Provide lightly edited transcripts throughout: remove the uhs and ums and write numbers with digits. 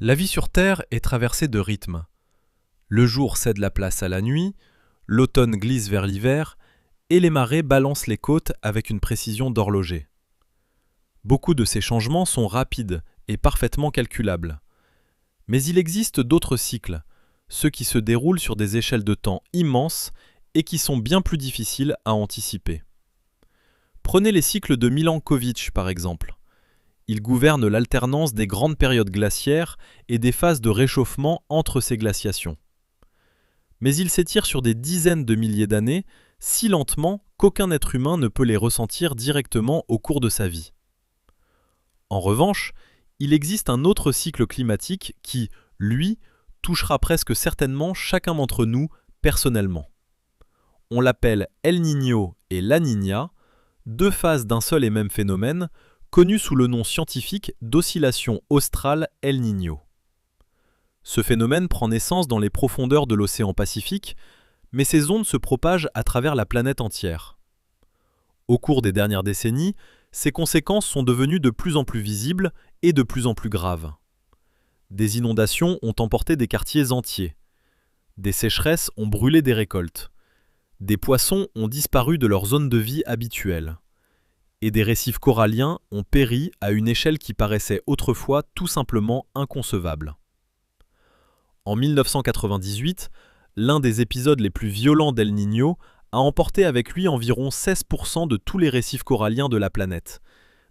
La vie sur Terre est traversée de rythmes. Le jour cède la place à la nuit, l'automne glisse vers l'hiver, et les marées balancent les côtes avec une précision d'horloger. Beaucoup de ces changements sont rapides et parfaitement calculables. Mais il existe d'autres cycles, ceux qui se déroulent sur des échelles de temps immenses et qui sont bien plus difficiles à anticiper. Prenez les cycles de Milankovitch par exemple. Il gouverne l'alternance des grandes périodes glaciaires et des phases de réchauffement entre ces glaciations. Mais il s'étire sur des dizaines de milliers d'années, si lentement qu'aucun être humain ne peut les ressentir directement au cours de sa vie. En revanche, il existe un autre cycle climatique qui, lui, touchera presque certainement chacun d'entre nous personnellement. On l'appelle El Niño et La Niña, deux phases d'un seul et même phénomène, connu sous le nom scientifique d'oscillation australe El Niño. Ce phénomène prend naissance dans les profondeurs de l'océan Pacifique, mais ces ondes se propagent à travers la planète entière. Au cours des dernières décennies, ces conséquences sont devenues de plus en plus visibles et de plus en plus graves. Des inondations ont emporté des quartiers entiers. Des sécheresses ont brûlé des récoltes. Des poissons ont disparu de leur zone de vie habituelle. Et des récifs coralliens ont péri à une échelle qui paraissait autrefois tout simplement inconcevable. En 1998, l'un des épisodes les plus violents d'El Niño a emporté avec lui environ 16% de tous les récifs coralliens de la planète,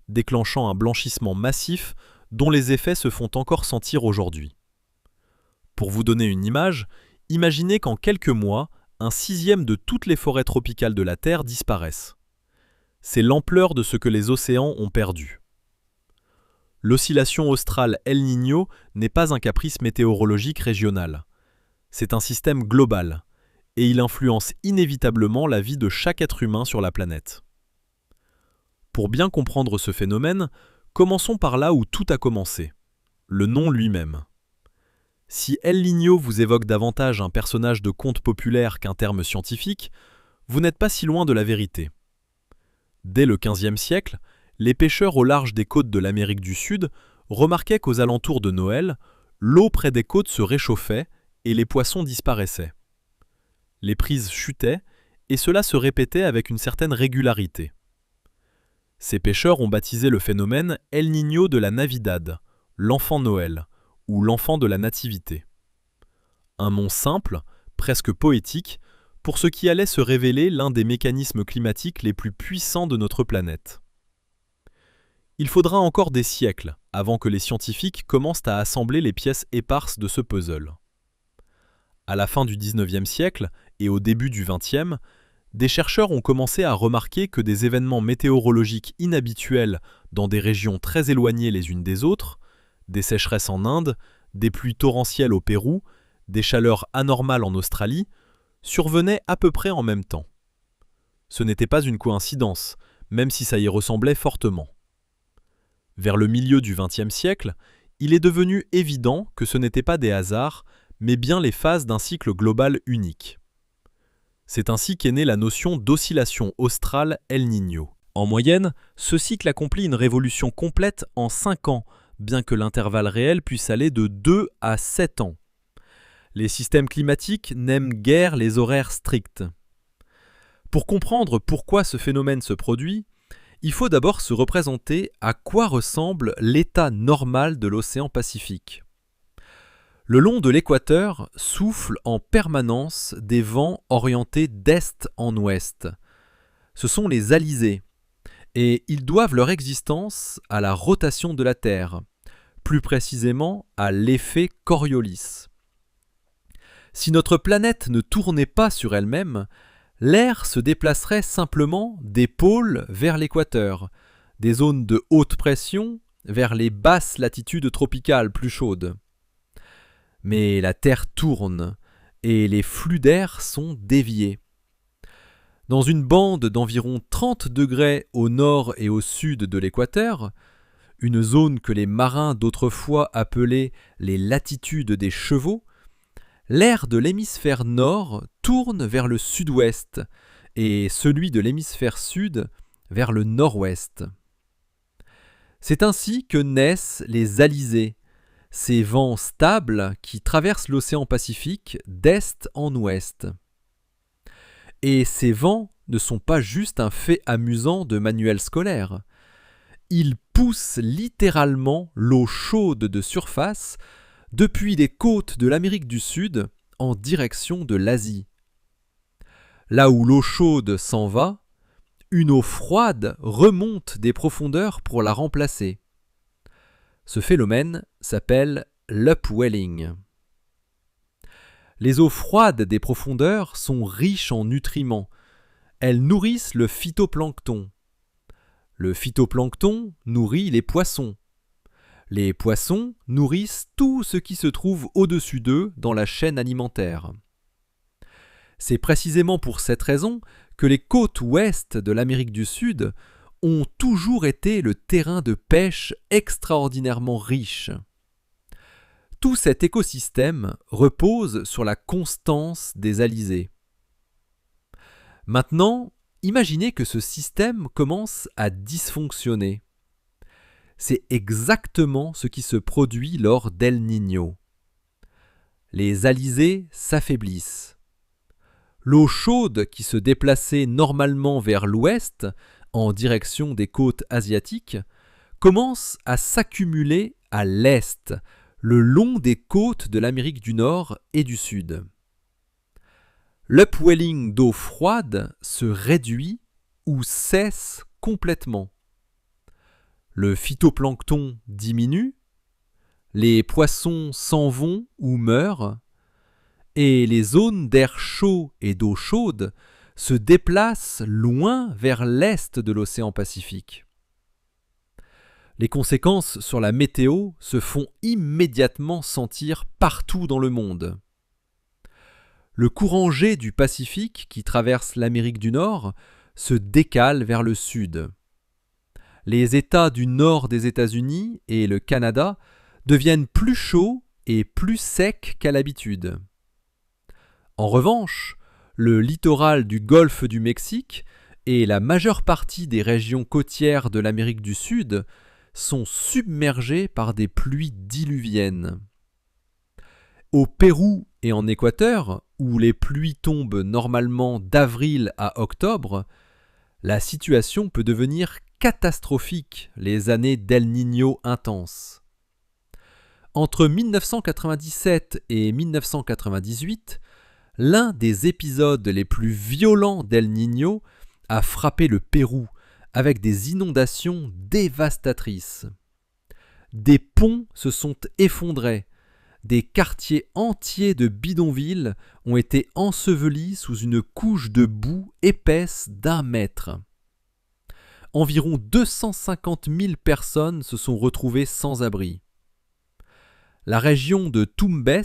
déclenchant un blanchissement massif dont les effets se font encore sentir aujourd'hui. Pour vous donner une image, imaginez qu'en quelques mois, un sixième de toutes les forêts tropicales de la Terre disparaissent. C'est l'ampleur de ce que les océans ont perdu. L'oscillation australe El Niño n'est pas un caprice météorologique régional. C'est un système global, et il influence inévitablement la vie de chaque être humain sur la planète. Pour bien comprendre ce phénomène, commençons par là où tout a commencé, le nom lui-même. Si El Niño vous évoque davantage un personnage de conte populaire qu'un terme scientifique, vous n'êtes pas si loin de la vérité. Dès le XVe siècle, les pêcheurs au large des côtes de l'Amérique du Sud remarquaient qu'aux alentours de Noël, l'eau près des côtes se réchauffait et les poissons disparaissaient. Les prises chutaient et cela se répétait avec une certaine régularité. Ces pêcheurs ont baptisé le phénomène El Niño de la Navidad, l'enfant Noël, ou l'enfant de la Nativité. Un nom simple, presque poétique, pour ce qui allait se révéler l'un des mécanismes climatiques les plus puissants de notre planète. Il faudra encore des siècles avant que les scientifiques commencent à assembler les pièces éparses de ce puzzle. À la fin du XIXe siècle et au début du XXe, des chercheurs ont commencé à remarquer que des événements météorologiques inhabituels dans des régions très éloignées les unes des autres, des sécheresses en Inde, des pluies torrentielles au Pérou, des chaleurs anormales en Australie, survenaient à peu près en même temps. Ce n'était pas une coïncidence, même si ça y ressemblait fortement. Vers le milieu du XXe siècle, il est devenu évident que ce n'étaient pas des hasards, mais bien les phases d'un cycle global unique. C'est ainsi qu'est née la notion d'oscillation australe El Niño. En moyenne, ce cycle accomplit une révolution complète en 5 ans, bien que l'intervalle réel puisse aller de 2 à 7 ans. Les systèmes climatiques n'aiment guère les horaires stricts. Pour comprendre pourquoi ce phénomène se produit, il faut d'abord se représenter à quoi ressemble l'état normal de l'océan Pacifique. Le long de l'équateur soufflent en permanence des vents orientés d'est en ouest. Ce sont les alizés, et ils doivent leur existence à la rotation de la Terre, plus précisément à l'effet Coriolis. Si notre planète ne tournait pas sur elle-même, l'air se déplacerait simplement des pôles vers l'équateur, des zones de haute pression vers les basses latitudes tropicales plus chaudes. Mais la Terre tourne et les flux d'air sont déviés. Dans une bande d'environ 30 degrés au nord et au sud de l'équateur, une zone que les marins d'autrefois appelaient les latitudes des chevaux, l'air de l'hémisphère nord tourne vers le sud-ouest et celui de l'hémisphère sud vers le nord-ouest. C'est ainsi que naissent les alizés, ces vents stables qui traversent l'océan Pacifique d'est en ouest. Et ces vents ne sont pas juste un fait amusant de manuel scolaire. Ils poussent littéralement l'eau chaude de surface depuis les côtes de l'Amérique du Sud en direction de l'Asie. Là où l'eau chaude s'en va, une eau froide remonte des profondeurs pour la remplacer. Ce phénomène s'appelle l'upwelling. Les eaux froides des profondeurs sont riches en nutriments. Elles nourrissent le phytoplancton. Le phytoplancton nourrit les poissons. Les poissons nourrissent tout ce qui se trouve au-dessus d'eux dans la chaîne alimentaire. C'est précisément pour cette raison que les côtes ouest de l'Amérique du Sud ont toujours été le terrain de pêche extraordinairement riche. Tout cet écosystème repose sur la constance des alizés. Maintenant, imaginez que ce système commence à dysfonctionner. C'est exactement ce qui se produit lors d'El Niño. Les alizés s'affaiblissent. L'eau chaude qui se déplaçait normalement vers l'ouest, en direction des côtes asiatiques, commence à s'accumuler à l'est, le long des côtes de l'Amérique du Nord et du Sud. L'upwelling d'eau froide se réduit ou cesse complètement. Le phytoplancton diminue, les poissons s'en vont ou meurent, et les zones d'air chaud et d'eau chaude se déplacent loin vers l'est de l'océan Pacifique. Les conséquences sur la météo se font immédiatement sentir partout dans le monde. Le courant G du Pacifique qui traverse l'Amérique du Nord se décale vers le sud. Les États du nord des États-Unis et le Canada deviennent plus chauds et plus secs qu'à l'habitude. En revanche, le littoral du golfe du Mexique et la majeure partie des régions côtières de l'Amérique du Sud sont submergés par des pluies diluviennes. Au Pérou et en Équateur, où les pluies tombent normalement d'avril à octobre, la situation peut devenir catastrophique les années d'El Niño intenses. Entre 1997 et 1998, l'un des épisodes les plus violents d'El Niño a frappé le Pérou avec des inondations dévastatrices. Des ponts se sont effondrés, des quartiers entiers de bidonvilles ont été ensevelis sous une couche de boue épaisse d'1 mètre. Environ 250 000 personnes se sont retrouvées sans abri. La région de Tumbes,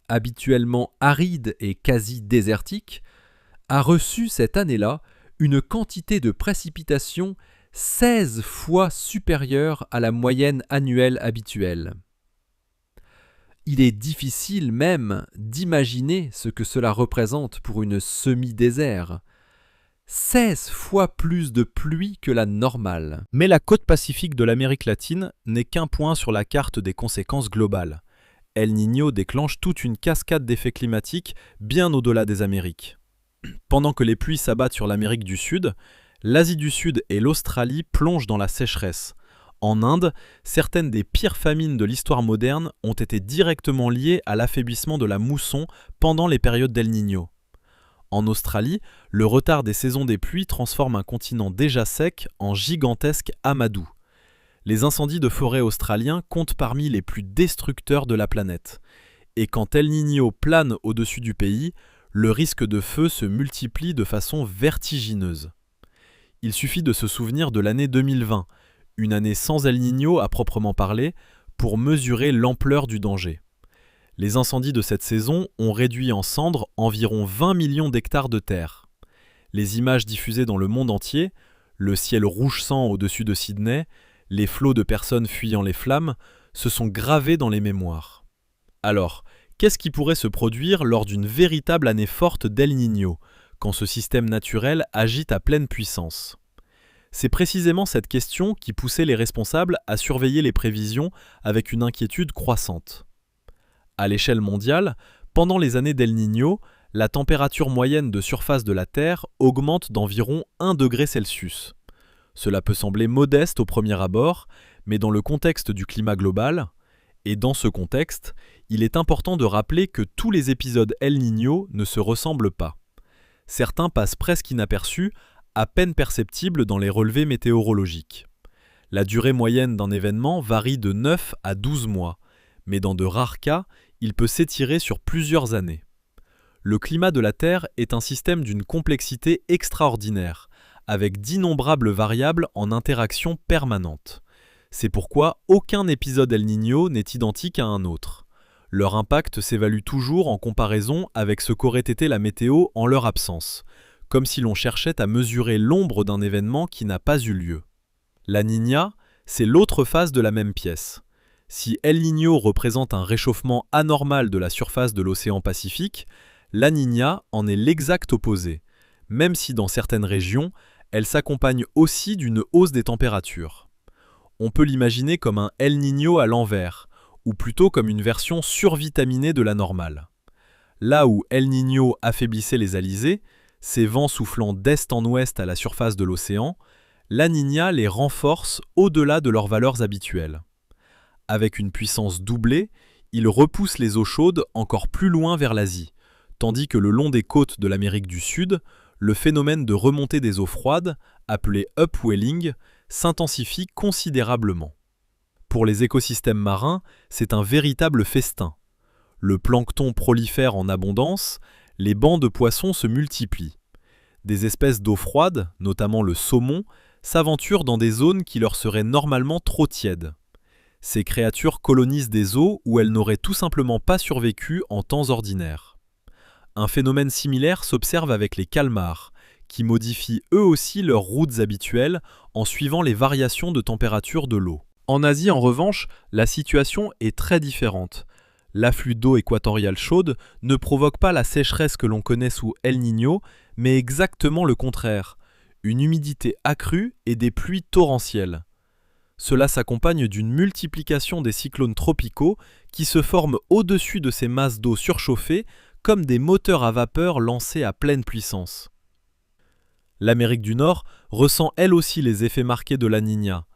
habituellement aride et quasi désertique, a reçu cette année-là une quantité de précipitations 16 fois supérieure à la moyenne annuelle habituelle. Il est difficile même d'imaginer ce que cela représente pour une semi-désert. 16 fois plus de pluie que la normale. Mais la côte pacifique de l'Amérique latine n'est qu'un point sur la carte des conséquences globales. El Niño déclenche toute une cascade d'effets climatiques bien au-delà des Amériques. Pendant que les pluies s'abattent sur l'Amérique du Sud, l'Asie du Sud et l'Australie plongent dans la sécheresse. En Inde, certaines des pires famines de l'histoire moderne ont été directement liées à l'affaiblissement de la mousson pendant les périodes d'El Niño. En Australie, le retard des saisons des pluies transforme un continent déjà sec en gigantesque amadou. Les incendies de forêt australiens comptent parmi les plus destructeurs de la planète. Et quand El Niño plane au-dessus du pays, le risque de feu se multiplie de façon vertigineuse. Il suffit de se souvenir de l'année 2020, une année sans El Niño à proprement parler, pour mesurer l'ampleur du danger. Les incendies de cette saison ont réduit en cendres environ 20 millions d'hectares de terre. Les images diffusées dans le monde entier, le ciel rouge sang au-dessus de Sydney, les flots de personnes fuyant les flammes, se sont gravées dans les mémoires. Alors, qu'est-ce qui pourrait se produire lors d'une véritable année forte d'El Niño, quand ce système naturel agite à pleine puissance ? C'est précisément cette question qui poussait les responsables à surveiller les prévisions avec une inquiétude croissante. À l'échelle mondiale, pendant les années d'El Niño, la température moyenne de surface de la Terre augmente d'environ 1 degré Celsius. Cela peut sembler modeste au premier abord, mais dans le contexte du climat global, et dans ce contexte, il est important de rappeler que tous les épisodes El Niño ne se ressemblent pas. Certains passent presque inaperçus, à peine perceptibles dans les relevés météorologiques. La durée moyenne d'un événement varie de 9 à 12 mois, mais dans de rares cas, il peut s'étirer sur plusieurs années. Le climat de la Terre est un système d'une complexité extraordinaire, avec d'innombrables variables en interaction permanente. C'est pourquoi aucun épisode El Niño n'est identique à un autre. Leur impact s'évalue toujours en comparaison avec ce qu'aurait été la météo en leur absence, comme si l'on cherchait à mesurer l'ombre d'un événement qui n'a pas eu lieu. La Niña, c'est l'autre face de la même pièce. Si El Niño représente un réchauffement anormal de la surface de l'océan Pacifique, la Niña en est l'exact opposé, même si dans certaines régions, elle s'accompagne aussi d'une hausse des températures. On peut l'imaginer comme un El Niño à l'envers, ou plutôt comme une version survitaminée de la normale. Là où El Niño affaiblissait les alizés, ces vents soufflant d'est en ouest à la surface de l'océan, la Niña les renforce au-delà de leurs valeurs habituelles. Avec une puissance doublée, il repousse les eaux chaudes encore plus loin vers l'Asie, tandis que le long des côtes de l'Amérique du Sud, le phénomène de remontée des eaux froides, appelé upwelling, s'intensifie considérablement. Pour les écosystèmes marins, c'est un véritable festin. Le plancton prolifère en abondance, les bancs de poissons se multiplient. Des espèces d'eau froide, notamment le saumon, s'aventurent dans des zones qui leur seraient normalement trop tièdes. Ces créatures colonisent des eaux où elles n'auraient tout simplement pas survécu en temps ordinaire. Un phénomène similaire s'observe avec les calmars, qui modifient eux aussi leurs routes habituelles en suivant les variations de température de l'eau. En Asie, en revanche, la situation est très différente. L'afflux d'eau équatoriale chaude ne provoque pas la sécheresse que l'on connaît sous El Niño, mais exactement le contraire, une humidité accrue et des pluies torrentielles. Cela s'accompagne d'une multiplication des cyclones tropicaux qui se forment au-dessus de ces masses d'eau surchauffées comme des moteurs à vapeur lancés à pleine puissance. L'Amérique du Nord ressent elle aussi les effets marqués de la Niña.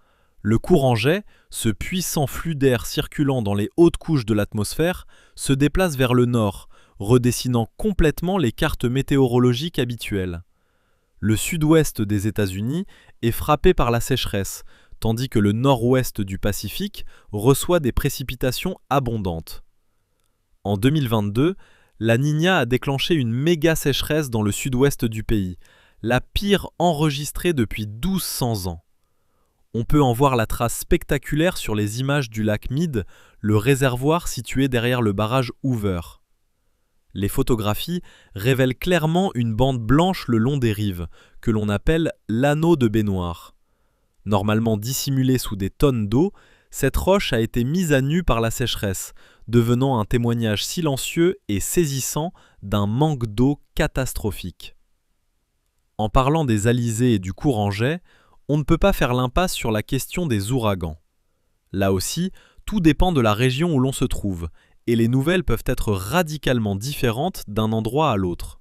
Le courant jet, ce puissant flux d'air circulant dans les hautes couches de l'atmosphère, se déplace vers le nord, redessinant complètement les cartes météorologiques habituelles. Le sud-ouest des États-Unis est frappé par la sécheresse, tandis que le nord-ouest du Pacifique reçoit des précipitations abondantes. En 2022, la Niña a déclenché une méga sécheresse dans le sud-ouest du pays, la pire enregistrée depuis 1200 ans. On peut en voir la trace spectaculaire sur les images du lac Mead, le réservoir situé derrière le barrage Hoover. Les photographies révèlent clairement une bande blanche le long des rives, que l'on appelle l'anneau de baignoire. Normalement dissimulée sous des tonnes d'eau, cette roche a été mise à nu par la sécheresse, devenant un témoignage silencieux et saisissant d'un manque d'eau catastrophique. En parlant des alizés et du courant jet, on ne peut pas faire l'impasse sur la question des ouragans. Là aussi, tout dépend de la région où l'on se trouve, et les nouvelles peuvent être radicalement différentes d'un endroit à l'autre.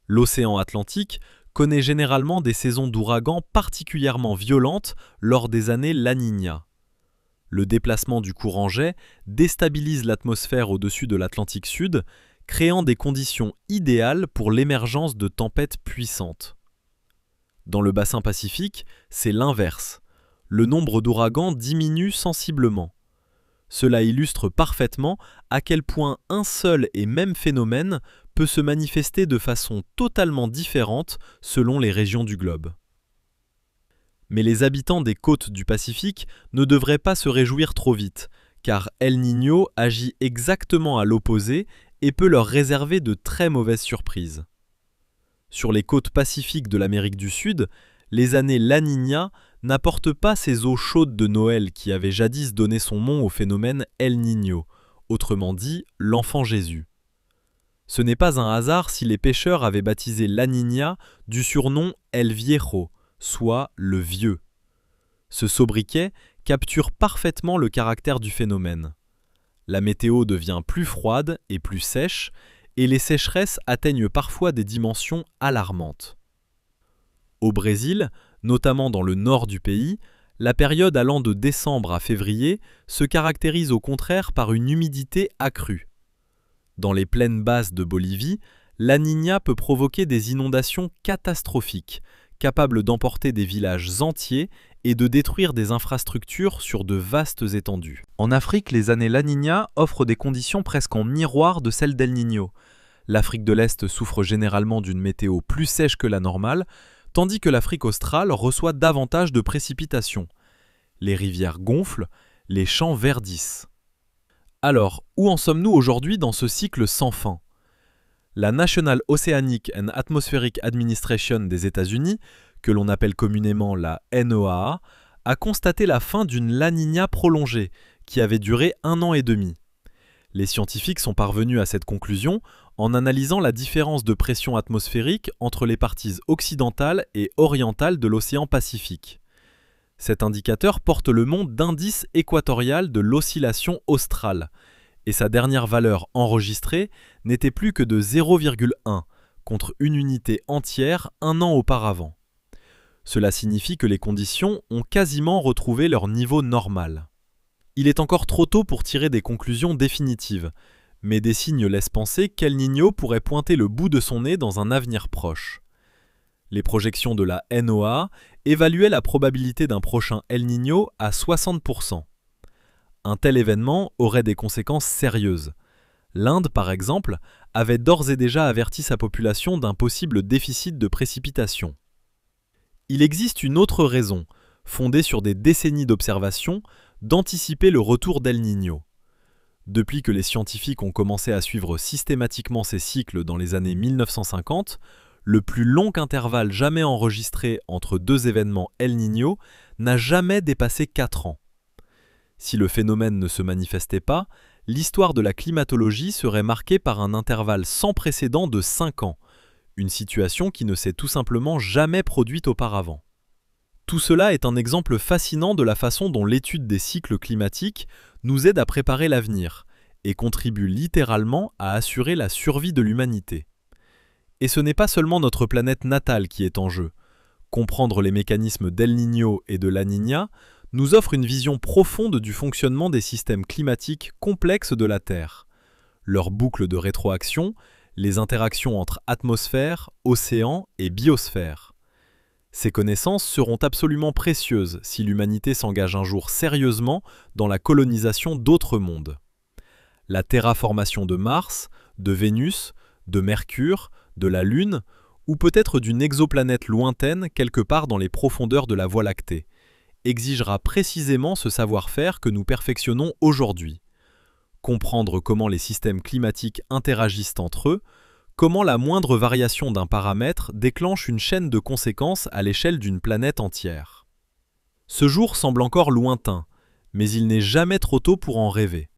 L'océan Atlantique connaît généralement des saisons d'ouragans particulièrement violentes lors des années La Niña. Le déplacement du courant jet déstabilise l'atmosphère au-dessus de l'Atlantique Sud, créant des conditions idéales pour l'émergence de tempêtes puissantes. Dans le bassin Pacifique, c'est l'inverse. Le nombre d'ouragans diminue sensiblement. Cela illustre parfaitement à quel point un seul et même phénomène peut se manifester de façon totalement différente selon les régions du globe. Mais les habitants des côtes du Pacifique ne devraient pas se réjouir trop vite, car El Niño agit exactement à l'opposé et peut leur réserver de très mauvaises surprises. Sur les côtes pacifiques de l'Amérique du Sud, les années La Niña n'apportent pas ces eaux chaudes de Noël qui avaient jadis donné son nom au phénomène El Niño, autrement dit l'enfant Jésus. Ce n'est pas un hasard si les pêcheurs avaient baptisé La Niña du surnom El Viejo, soit le vieux. Ce sobriquet capture parfaitement le caractère du phénomène. La météo devient plus froide et plus sèche, et les sécheresses atteignent parfois des dimensions alarmantes. Au Brésil, notamment dans le nord du pays, la période allant de décembre à février se caractérise au contraire par une humidité accrue. Dans les plaines basses de Bolivie, la Niña peut provoquer des inondations catastrophiques, capables d'emporter des villages entiers et de détruire des infrastructures sur de vastes étendues. En Afrique, les années La Niña offrent des conditions presque en miroir de celles d'El Niño. L'Afrique de l'Est souffre généralement d'une météo plus sèche que la normale, tandis que l'Afrique australe reçoit davantage de précipitations. Les rivières gonflent, les champs verdissent. Alors, où en sommes-nous aujourd'hui dans ce cycle sans fin ? La National Oceanic and Atmospheric Administration des États-Unis, que l'on appelle communément la NOAA, a constaté la fin d'une La Niña prolongée, qui avait duré 1 an et demi. Les scientifiques sont parvenus à cette conclusion en analysant la différence de pression atmosphérique entre les parties occidentales et orientales de l'océan Pacifique. Cet indicateur porte le nom d'indice équatorial de l'oscillation australe, et sa dernière valeur enregistrée n'était plus que de 0,1, contre une unité entière 1 an auparavant. Cela signifie que les conditions ont quasiment retrouvé leur niveau normal. Il est encore trop tôt pour tirer des conclusions définitives, mais des signes laissent penser qu'El Niño pourrait pointer le bout de son nez dans un avenir proche. Les projections de la NOAA évaluaient la probabilité d'un prochain El Niño à 60%. Un tel événement aurait des conséquences sérieuses. L'Inde, par exemple, avait d'ores et déjà averti sa population d'un possible déficit de précipitations. Il existe une autre raison, fondée sur des décennies d'observations, d'anticiper le retour d'El Niño. Depuis que les scientifiques ont commencé à suivre systématiquement ces cycles dans les années 1950, le plus long intervalle jamais enregistré entre 2 événements El Niño n'a jamais dépassé 4 ans. Si le phénomène ne se manifestait pas, l'histoire de la climatologie serait marquée par un intervalle sans précédent de 5 ans, une situation qui ne s'est tout simplement jamais produite auparavant. Tout cela est un exemple fascinant de la façon dont l'étude des cycles climatiques nous aide à préparer l'avenir et contribue littéralement à assurer la survie de l'humanité. Et ce n'est pas seulement notre planète natale qui est en jeu. Comprendre les mécanismes d'El Niño et de La Niña nous offre une vision profonde du fonctionnement des systèmes climatiques complexes de la Terre. Leurs boucles de rétroaction, les interactions entre atmosphère, océan et biosphère. Ces connaissances seront absolument précieuses si l'humanité s'engage un jour sérieusement dans la colonisation d'autres mondes. La terraformation de Mars, de Vénus, de Mercure, de la Lune, ou peut-être d'une exoplanète lointaine quelque part dans les profondeurs de la Voie lactée, exigera précisément ce savoir-faire que nous perfectionnons aujourd'hui. Comprendre comment les systèmes climatiques interagissent entre eux, comment la moindre variation d'un paramètre déclenche une chaîne de conséquences à l'échelle d'une planète entière. Ce jour semble encore lointain, mais il n'est jamais trop tôt pour en rêver.